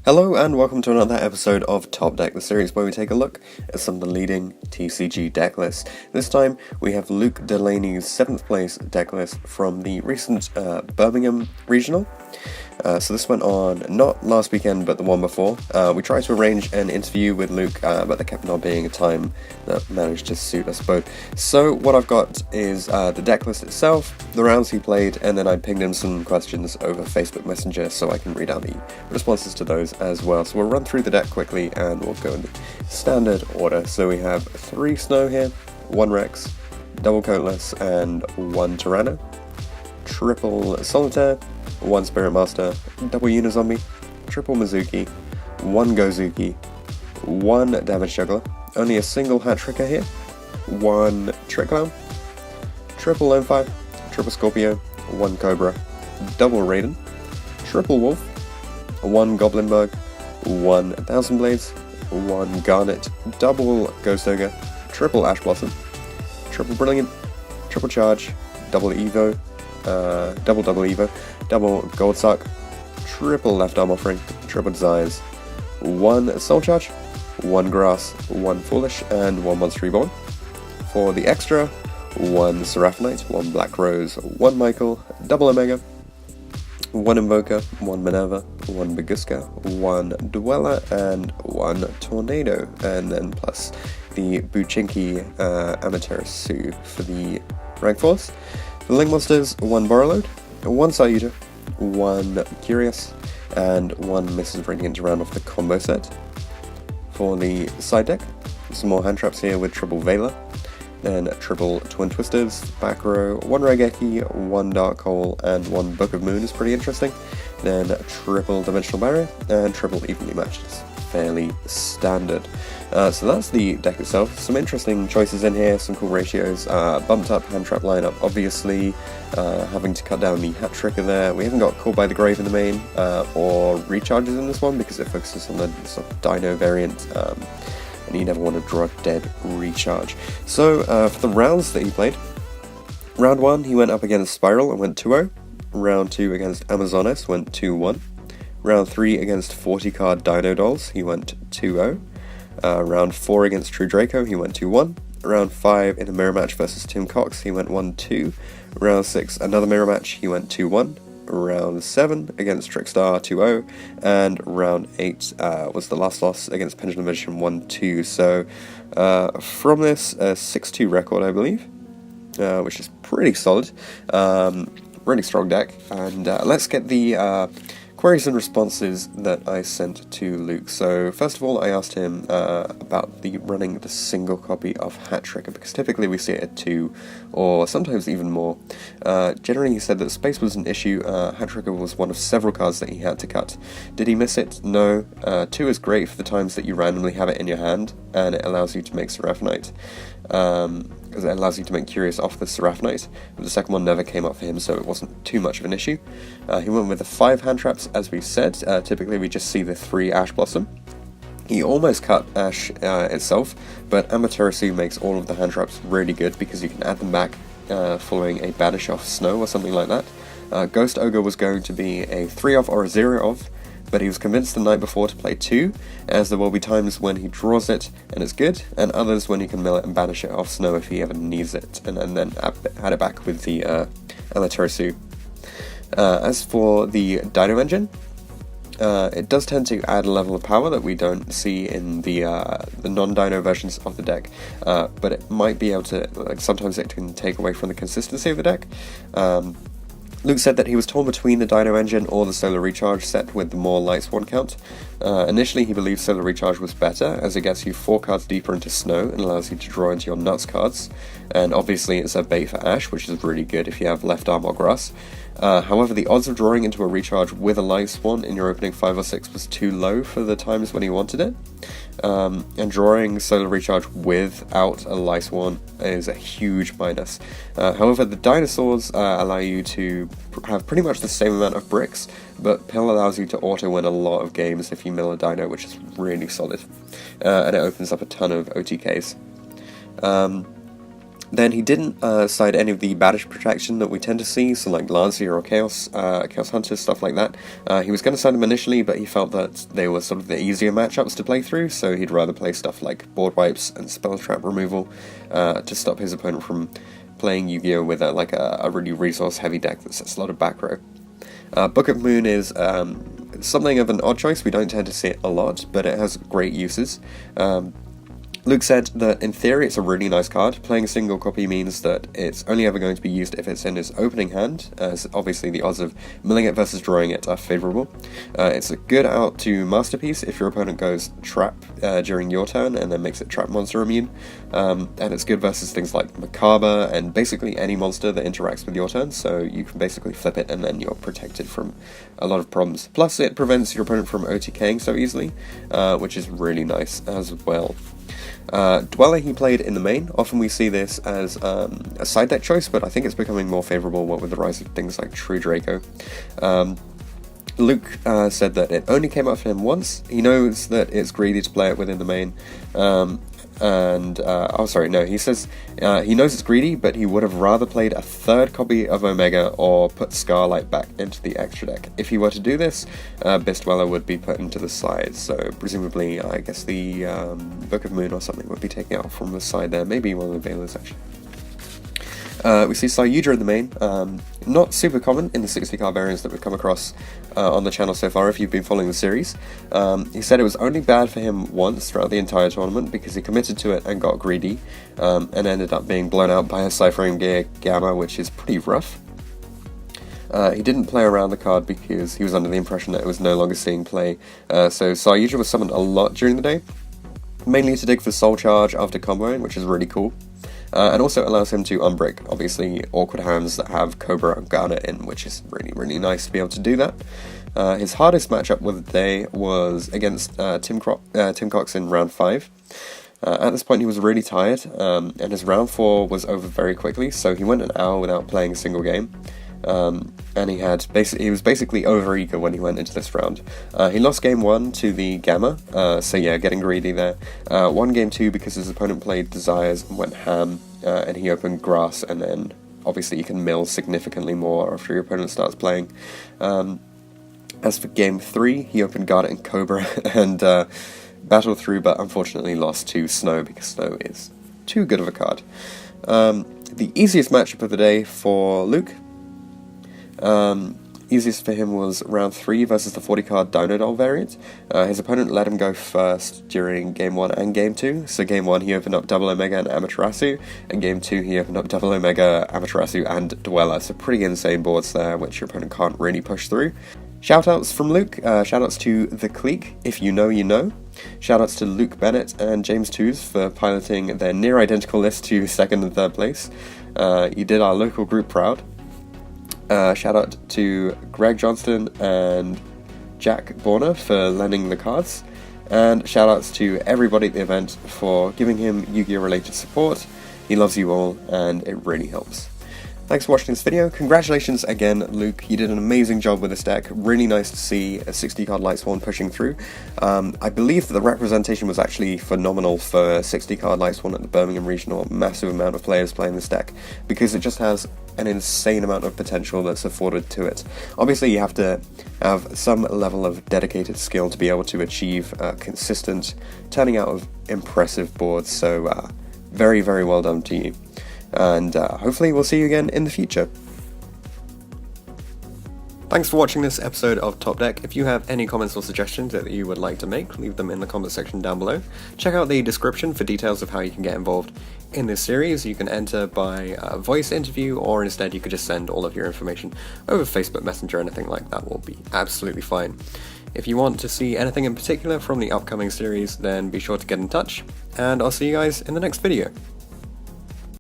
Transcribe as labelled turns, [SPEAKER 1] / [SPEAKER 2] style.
[SPEAKER 1] Hello and welcome to another episode of Top Deck, the series where we take a look at some of the leading TCG deck lists. This time we have Luke Delaney's 7th place deck list from the recent Birmingham regional. So this went on not last weekend but the one before. We tried to arrange an interview with Luke, but there kept not being a time that managed to suit us both. So what I've got is the deck list itself, the rounds he played, and then I pinged him some questions over Facebook Messenger so I can read out the responses to those as well. So we'll run through the deck quickly and we'll go in the standard order. So we have 3 Snow here, 1 Rex, double Coatless, and 1 Tyranno, triple Solitaire, 1 Spirit Master, double Unizombie, triple Mizuki, 1 Gozuki, 1 Damage Juggler, only a single hat tricker here, 1 Trick Clown, triple Lone Fire, triple Scorpio, 1 Cobra, double Raiden, triple Wolf, 1 Goblinberg, 1 Thousand Blades, 1 Garnet, double Ghost Ogre, triple Ash Blossom, triple Brilliant, triple Charge, double Evo, double Evo, double Gold Suck, triple Left Arm Offering, triple Desires, 1 Soul Charge, 1 Grass, 1 Foolish, and 1 Monster Reborn. For the extra, 1 Seraphonite, 1 Black Rose, 1 Michael, double Omega, 1 Invoker, 1 Minerva, 1 Baguska, 1 Dweller, and 1 Tornado, and then plus the Buchinki Amaterasu for the rank 4s. The Link Monsters, 1 Borrowload, 1 Sayuta, 1 Curious, and 1 Mrs. Radiant to round off the combo set. For the side deck, some more hand traps here with triple Vela, then triple Twin Twisters, back row, 1 Raigeki, 1 Dark Hole, and 1 Book of Moon is pretty interesting, then triple Dimensional Barrier, and triple Evenly Matched. It's fairly standard. So that's the deck itself. Some interesting choices in here, some cool ratios, bumped up hand trap lineup, obviously, having to cut down the hat tricker there. We haven't got Called by the Grave in the main, or recharges in this one because it focuses on the sort of Dino variant, and you never want to draw a dead recharge. So for the rounds that he played, round 1 he went up against Spiral and went 2-0, round 2 against Amazonas went 2-1, round 3 against 40 card Dino Dolls he went 2-0, round 4 against True Draco he went 2-1, round 5 in a mirror match versus Tim Cox he went 1-2, round 6 another mirror match he went 2-1, round 7 against Trickstar 2-0, and round 8 was the last loss against Pendulum Vision 1-2. So from this 6-2 record, I believe, which is pretty solid, really strong deck. And let's get the queries and responses that I sent to Luke. So first of all, I asked him about running the single copy of Hat Tricker, because typically we see it at 2 or sometimes even more. Generally he said that space was an issue. Hat Tricker was one of several cards that he had to cut. Did he miss it? No. 2 is great for the times that you randomly have it in your hand and it allows you to make Seraphonite. It allows you to make Curious off the Seraphonite, but the second one never came up for him, so it wasn't too much of an issue. He went with the 5 hand traps, as we said. Typically we just see the 3 Ash Blossom. He almost cut Ash itself, but Amaterasu makes all of the hand traps really good because you can add them back following a Banish off Snow or something like that. Ghost Ogre was going to be a 3 off or a 0 off, but he was convinced the night before to play 2, as there will be times when he draws it and it's good, and others when he can mill it and banish it off Snow if he ever needs it, and then add it back with the Amaterasu. As for the Dino Engine, it does tend to add a level of power that we don't see in the non-Dino versions of the deck, but it might be able to, sometimes it can take away from the consistency of the deck. Luke said that he was torn between the Dino Engine or the Solar Recharge set with the more Lightsworn count. Initially he believed Solar Recharge was better, as it gets you 4 cards deeper into Snow and allows you to draw into your Nuts cards, and obviously it's a bait for Ash, which is really good if you have Left Arm or Grass. However, the odds of drawing into a recharge with a Lightsworn in your opening 5 or 6 was too low for the times when he wanted it, and drawing Solar Recharge without a Lightsworn is a huge minus. However, the Dinosaurs allow you to have pretty much the same amount of bricks, but Pill allows you to auto-win a lot of games if you mill a Dino, which is really solid, and it opens up a ton of OTKs. Then he didn't side any of the baddish protection that we tend to see, so like Lancia or Chaos Hunters, stuff like that. He was going to side them initially, but he felt that they were sort of the easier matchups to play through, so he'd rather play stuff like board wipes and spell trap removal to stop his opponent from playing Yu-Gi-Oh! With a really resource-heavy deck that sets a lot of back row. Book of Moon is something of an odd choice. We don't tend to see it a lot, but it has great uses. Luke said that in theory it's a really nice card. Playing a single copy means that it's only ever going to be used if it's in his opening hand, as obviously the odds of milling it versus drawing it are favourable. It's a good out to Masterpiece if your opponent goes Trap during your turn and then makes it Trap monster immune, and it's good versus things like Macabre and basically any monster that interacts with your turn, so you can basically flip it and then you're protected from a lot of problems. Plus it prevents your opponent from OTKing so easily, which is really nice as well. Dweller he played in the main. Often we see this as a side deck choice, but I think it's becoming more favourable with the rise of things like True Draco. Luke said that it only came up for him once. He knows that it's greedy to play it within the main, he says he knows it's greedy, but he would have rather played a third copy of Omega or put Scarlight back into the extra deck. If he were to do this, Dweller would be put into the side, so presumably I guess the Book of Moon or something would be taken out from the side there, maybe one of the Veilers actually. We see Sayudra in the main, not super common in the 60 card variants that we've come across on the channel so far if you've been following the series. He said it was only bad for him once throughout the entire tournament because he committed to it and got greedy, and ended up being blown out by a Ciphering Gear Gamma, which is pretty rough. He didn't play around the card because he was under the impression that it was no longer seeing play, so Sayudra was summoned a lot during the day, mainly to dig for Soul Charge after comboing, which is really cool. And also allows him to unbrick, obviously, awkward hands that have Cobra and Garnet in, which is really, really nice to be able to do that. His hardest matchup of the day was against Tim Cox in round 5. At this point he was really tired, and his round 4 was over very quickly, so he went an hour without playing a single game. And he was basically overeager when he went into this round. He lost game 1 to the Gamma, so yeah, getting greedy there. Won game 2 because his opponent played Desires and went ham, and he opened Grass, and then obviously you can mill significantly more after your opponent starts playing. As for game 3, he opened Garnet and Cobra and battled through, but unfortunately lost to Snow because Snow is too good of a card. The easiest matchup of the day for Luke, easiest for him was round 3 versus the 40 card Dino Doll variant. His opponent let him go first during game 1 and game 2, so game 1 he opened up Double Omega and Amaterasu, and game 2 he opened up Double Omega, Amaterasu and Dweller, so pretty insane boards there which your opponent can't really push through. Shoutouts from Luke, shoutouts to The Clique, if you know you know. Shoutouts to Luke Bennett and James Toos for piloting their near identical list to 2nd and 3rd place. You did our local group proud. Shout out to Greg Johnston and Jack Borner for lending the cards, and shout outs to everybody at the event for giving him Yu-Gi-Oh! Related support. He loves you all, and it really helps. Thanks for watching this video. Congratulations again, Luke. You did an amazing job with this deck. Really nice to see a 60 card Lightsworn pushing through. I believe that the representation was actually phenomenal for 60 card Lightsworn at the Birmingham Regional. Massive amount of players playing this deck because it just has an insane amount of potential that's afforded to it. Obviously you have to have some level of dedicated skill to be able to achieve consistent turning out of impressive boards, so very, very well done to you. And hopefully we'll see you again in the future. Thanks for watching this episode of Top Deck. If you have any comments or suggestions that you would like to make, leave them in the comment section down below. Check out the description for details of how you can get involved in this series. You can enter by voice interview, or instead you could just send all of your information over Facebook Messenger. Anything like that will be absolutely fine. If you want to see anything in particular from the upcoming series, then be sure to get in touch, and I'll see you guys in the next video.